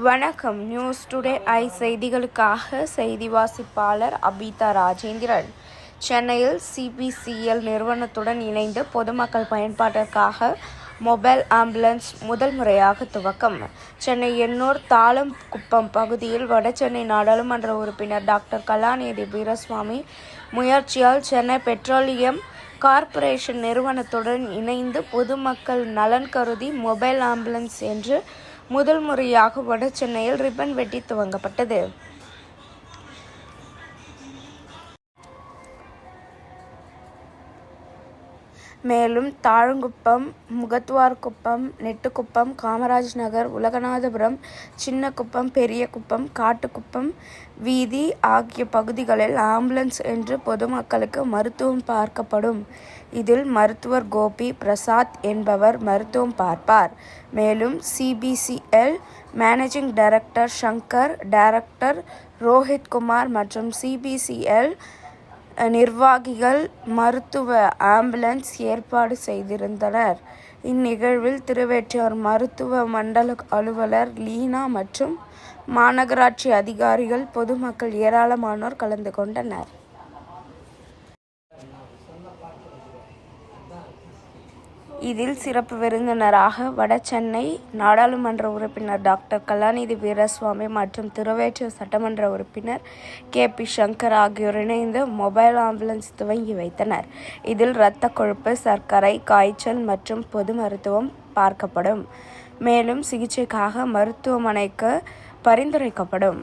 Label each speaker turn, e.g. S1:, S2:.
S1: வணக்கம். News today செய்திகளுக்காக செய்தி வாசிப்பாளர் அபிதா ராஜேந்திரன். சென்னையில் சிபிசிஎல் நிறுவனத்துடன் இணைந்து பொதுமக்கள் பயன்பாட்டிற்காக மொபைல் ஆம்புலன்ஸ் முதல் முறையாக துவக்கம். சென்னை எண்ணூர் தாளம்குப்பம் பகுதியில் வடசென்னை நாடாளுமன்ற உறுப்பினர் டாக்டர் கலாநிதி வீரசுவாமி முயற்சியால் சென்னை பெட்ரோலியம் கார்ப்பரேஷன் நிறுவனத்துடன் இணைந்து பொதுமக்கள் நலன் கருதி மொபைல் ஆம்புலன்ஸ் என்று முதல் முறையாக வடசென்னையில் ரிப்பன் வெட்டி துவங்கப்பட்டது. மேலும் தாழங்குப்பம், முகத்துவார்குப்பம், நெட்டுக்குப்பம், காமராஜ் நகர், உலகநாதபுரம், சின்னக்குப்பம், பெரியகுப்பம், காட்டுக்குப்பம் வீதி ஆகிய பகுதிகளில் ஆம்புலன்ஸ் என்று பொதுமக்களுக்கு மருத்துவம் பார்க்கப்படும். இதில் மருத்துவர் கோபி பிரசாத் என்பவர் மருத்துவம் பார்ப்பார். மேலும் CPCL managing director Shankar, director Rohit Kumar மற்றும் சிபிசிஎல் நிர்வாகிகள் மருத்துவ ஆம்புலன்ஸ் ஏற்பாடு செய்திருந்தனர். இந்நிகழ்வில் திருவெற்றியூர் மருத்துவ மண்டல அலுவலர் லீனா மற்றும் மாநகராட்சி அதிகாரிகள், பொதுமக்கள் ஏராளமானோர் கலந்து கொண்டனர். இதில் சிறப்பு விருந்தினராக வடசென்னை நாடாளுமன்ற உறுப்பினர் டாக்டர் கலாநிதி வீரசுவாமி மற்றும் திருவெற்றியூர் சட்டமன்ற உறுப்பினர் KP சங்கர் ஆகியோர் இணைந்து மொபைல் ஆம்புலன்ஸ் துவங்கி வைத்தனர். இதில் இரத்த கொழுப்பு, சர்க்கரை, காய்ச்சல் மற்றும் பொது மருத்துவம் பார்க்கப்படும். மேலும் சிகிச்சைக்காக மருத்துவமனைக்கு பரிந்துரைக்கப்படும்.